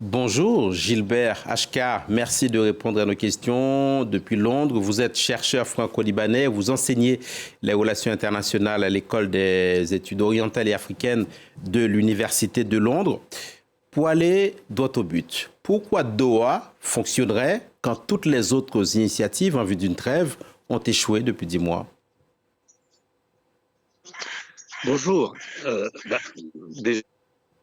Bonjour Gilbert Achcar, merci de répondre à nos questions depuis Londres. Vous êtes chercheur franco-libanais, vous enseignez les relations internationales à l'école des études orientales et africaines de l'Université de Londres. Pour aller droit au but, pourquoi Doha fonctionnerait quand toutes les autres initiatives en vue d'une trêve ont échoué depuis 10 mois? Bonjour.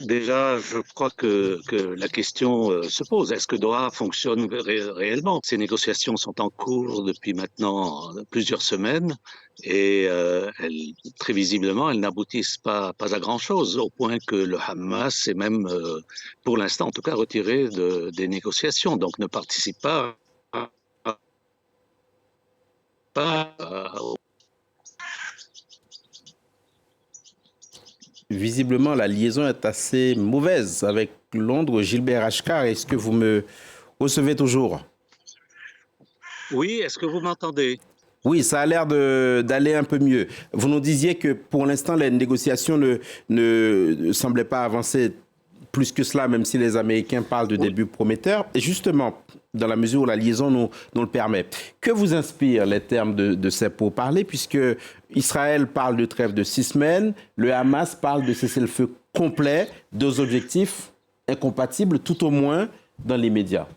Déjà, je crois que la question se pose. Est-ce que Doha fonctionne réellement? Ces négociations sont en cours depuis maintenant plusieurs semaines et très visiblement, elles n'aboutissent pas à grand-chose, au point que le Hamas est même, pour l'instant en tout cas, retiré des négociations, donc ne participe pas. Visiblement, la liaison est assez mauvaise avec Londres. Gilbert Achcar, est-ce que vous me recevez toujours? Oui, est-ce que vous m'entendez? Oui, ça a l'air d'aller un peu mieux. Vous nous disiez que pour l'instant, les négociations ne semblaient pas avancer plus que cela, même si les Américains parlent de Oui. début prometteur. Et justement, dans la mesure où la liaison nous le permet, que vous inspirent les termes de ces pourparlers, puisque Israël parle de trêve de 6 semaines, le Hamas parle de cessez-le-feu complet, deux objectifs incompatibles, tout au moins dans l'immédiat.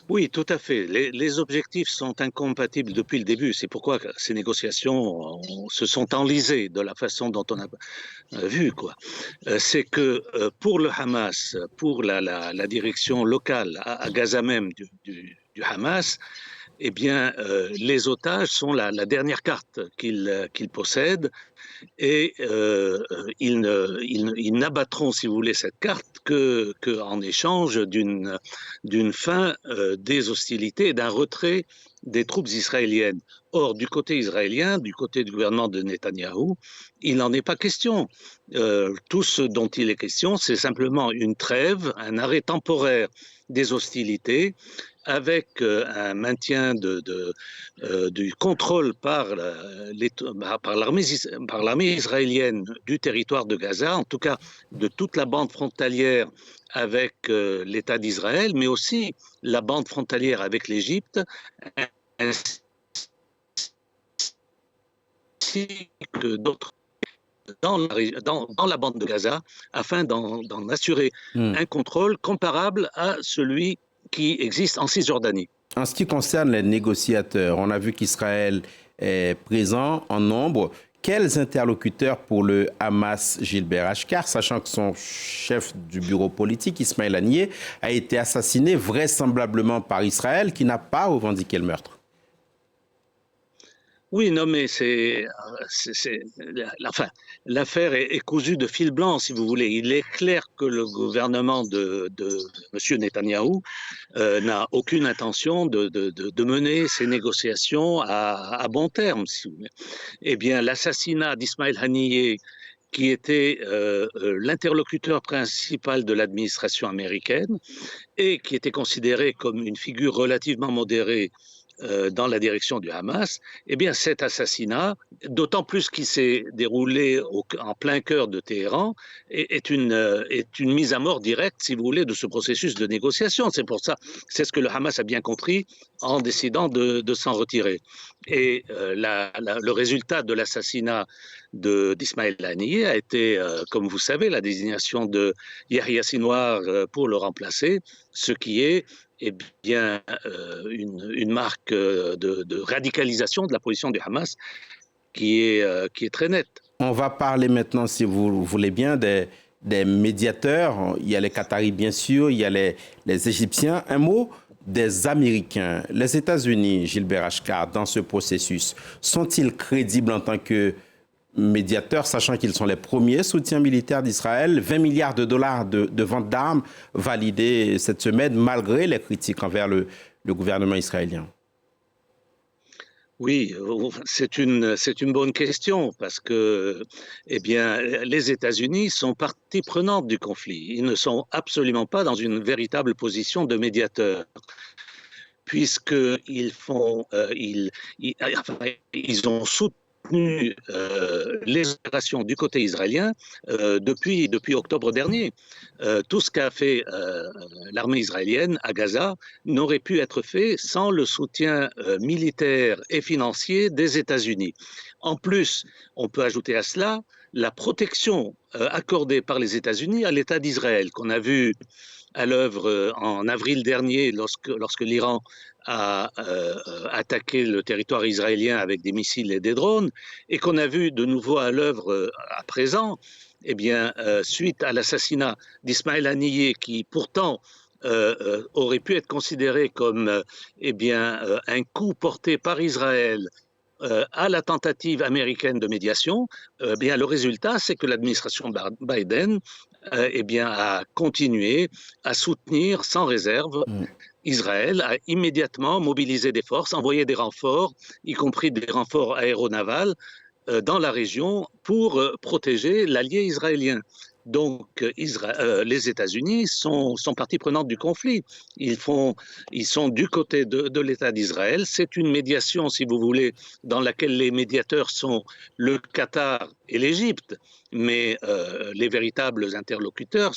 Oui, tout à fait. Les objectifs sont incompatibles depuis le début. C'est pourquoi ces négociations se sont enlisées de la façon dont on a vu, quoi. C'est que pour le Hamas, pour la direction locale à Gaza même du Hamas, eh bien, les otages sont la dernière carte qu'ils possèdent et ils n'abattront, si vous voulez, cette carte que en échange d'une fin des hostilités et d'un retrait des troupes israéliennes. Or, du côté israélien, du côté du gouvernement de Netanyahou, il n'en est pas question. Tout ce dont il est question, c'est simplement une trêve, un arrêt temporaire des hostilités, avec un maintien du contrôle par l'armée israélienne du territoire de Gaza, en tout cas de toute la bande frontalière avec l'État d'Israël, mais aussi la bande frontalière avec l'Égypte, ainsi que d'autres dans la bande de Gaza, afin d'en assurer Hmm. un contrôle comparable à celui qui existe en Cisjordanie. En ce qui concerne les négociateurs, on a vu qu'Israël est présent en nombre. Quels interlocuteurs pour le Hamas, Gilbert Achcar, sachant que son chef du bureau politique, Ismaël Haniyeh, a été assassiné vraisemblablement par Israël, qui n'a pas revendiqué le meurtre? Oui, non, mais enfin, l'affaire est cousue de fil blanc, si vous voulez. Il est clair que le gouvernement de M. Netanyahou n'a aucune intention de mener ces négociations à bon terme, si vous voulez. Eh bien, l'assassinat d'Ismaël Haniyeh, qui était l'interlocuteur principal de l'administration américaine et qui était considéré comme une figure relativement modérée dans la direction du Hamas, eh bien cet assassinat, d'autant plus qu'il s'est déroulé en plein cœur de Téhéran, est une mise à mort directe, si vous voulez, de ce processus de négociation. C'est pour ça, c'est ce que le Hamas a bien compris en décidant de s'en retirer. Et le résultat de l'assassinat d'Ismaël Haniyeh a été, comme vous savez, la désignation de Yahya Sinwar pour le remplacer, ce qui est eh bien, une marque de radicalisation de la position du Hamas qui est très nette. On va parler maintenant, si vous voulez bien, des médiateurs. Il y a les Qataris, bien sûr, il y a les Égyptiens. Un mot des Américains. Les États-Unis, Gilbert Achcar, dans ce processus, sont-ils crédibles en tant que médiateurs, sachant qu'ils sont les premiers soutiens militaires d'Israël? 20 milliards de dollars de vente d'armes validés cette semaine, malgré les critiques envers le gouvernement israélien. Oui, c'est une bonne question parce que, eh bien, les États-Unis sont partie prenante du conflit. Ils ne sont absolument pas dans une véritable position de médiateur, puisqu'ils font, enfin, ils ont soutenu soutenu les opérations du côté israélien depuis octobre dernier. Tout ce qu'a fait l'armée israélienne à Gaza n'aurait pu être fait sans le soutien militaire et financier des États-Unis. En plus, on peut ajouter à cela la protection accordée par les États-Unis à l'État d'Israël, qu'on a vu à l'œuvre en avril dernier lorsque l'Iran a attaqué le territoire israélien avec des missiles et des drones, et qu'on a vu de nouveau à l'œuvre à présent, eh bien, suite à l'assassinat d'Ismaël Haniyeh, qui pourtant aurait pu être considéré comme eh bien, un coup porté par Israël à la tentative américaine de médiation, bien, le résultat, c'est que l'administration Biden eh bien, a continué à soutenir sans réserve Israël, a immédiatement mobilisé des forces, envoyé des renforts, y compris des renforts aéronavals, dans la région pour protéger l'allié israélien. Donc, les États-Unis sont partie prenante du conflit. Ils sont du côté de l'État d'Israël. C'est une médiation, si vous voulez, dans laquelle les médiateurs sont le Qatar et l'Égypte, mais les véritables interlocuteurs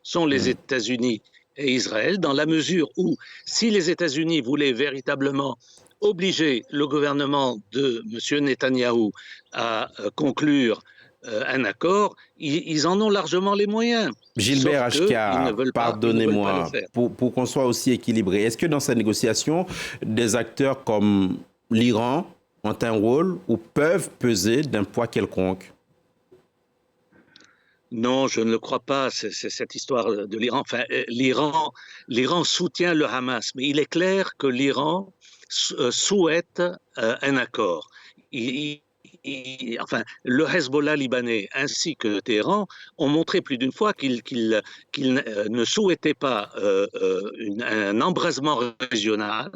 sont les États-Unis et Israël, dans la mesure où, si les États-Unis voulaient véritablement obliger le gouvernement de M. Netanyahou à conclure un accord, ils en ont largement les moyens. Gilbert Achcar, pardonnez-moi, pas pour qu'on soit aussi équilibré, est-ce que dans ces négociations, des acteurs comme l'Iran ont un rôle ou peuvent peser d'un poids quelconque? Non, je ne le crois pas, c'est cette histoire de l'Iran. Enfin, l'Iran soutient le Hamas, mais il est clair que l'Iran souhaite un accord. Enfin, le Hezbollah libanais ainsi que Téhéran ont montré plus d'une fois qu'ils ne souhaitaient pas un embrasement régional,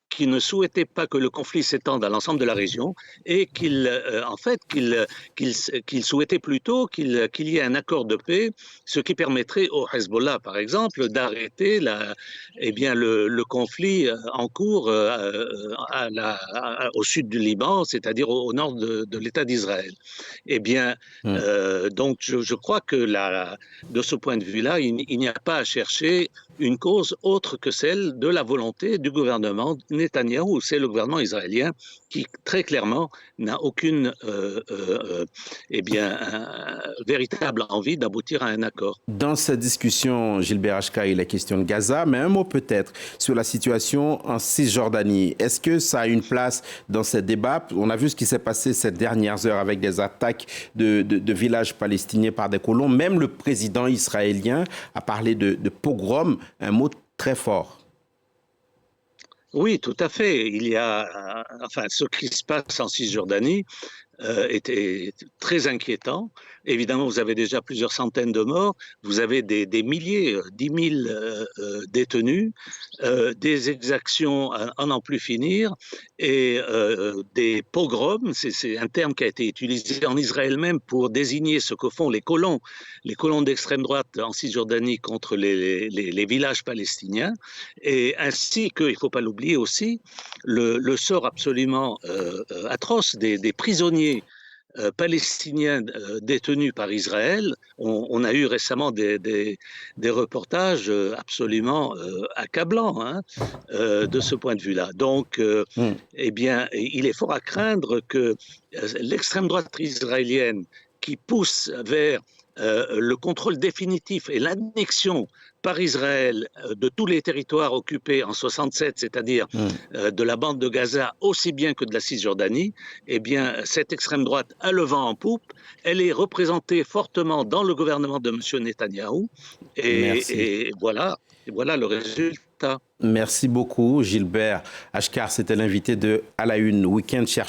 qu'ils ne souhaitaient pas que le conflit s'étende à l'ensemble de la région et qu'ils souhaitaient plutôt qu'il y ait un accord de paix, ce qui permettrait au Hezbollah, par exemple, d'arrêter le conflit en cours au sud du Liban, c'est-à-dire au nord de l'État d'Israël. Eh bien, donc je crois que de ce point de vue-là, il n'y a pas à chercher une cause autre que celle de la volonté du gouvernement Netanyahou. C'est le gouvernement israélien qui, très clairement, n'a aucune véritable envie d'aboutir à un accord. Dans cette discussion, Gilbert Achcar, il est question de Gaza, mais un mot peut-être sur la situation en Cisjordanie. Est-ce que ça a une place dans ces débats? On a vu ce qui s'est passé ces dernières heures avec des attaques de villages palestiniens par des colons. Même le président israélien a parlé de pogrom, un mot très fort. Oui, tout à fait. Il y a, enfin, ce qui se passe en Cisjordanie était très inquiétant. Évidemment, vous avez déjà plusieurs centaines de morts, vous avez des milliers, 10 000 détenus, des exactions à n'en plus finir, et des pogroms, c'est un terme qui a été utilisé en Israël même pour désigner ce que font les colons d'extrême droite en Cisjordanie contre les villages palestiniens, et ainsi que, il ne faut pas l'oublier aussi, le sort absolument atroce des prisonniers palestiniens détenus par Israël. On a eu récemment des reportages absolument accablants de ce point de vue-là. Donc, eh bien, il est fort à craindre que l'extrême droite israélienne qui pousse vers le contrôle définitif et l'annexion par Israël de tous les territoires occupés en 67, c'est-à-dire de la bande de Gaza aussi bien que de la Cisjordanie, eh bien, cette extrême droite a le vent en poupe. Elle est représentée fortement dans le gouvernement de M. Netanyahou. Et voilà le résultat. Merci beaucoup, Gilbert Achcar. C'était l'invité de À la Une Week-end.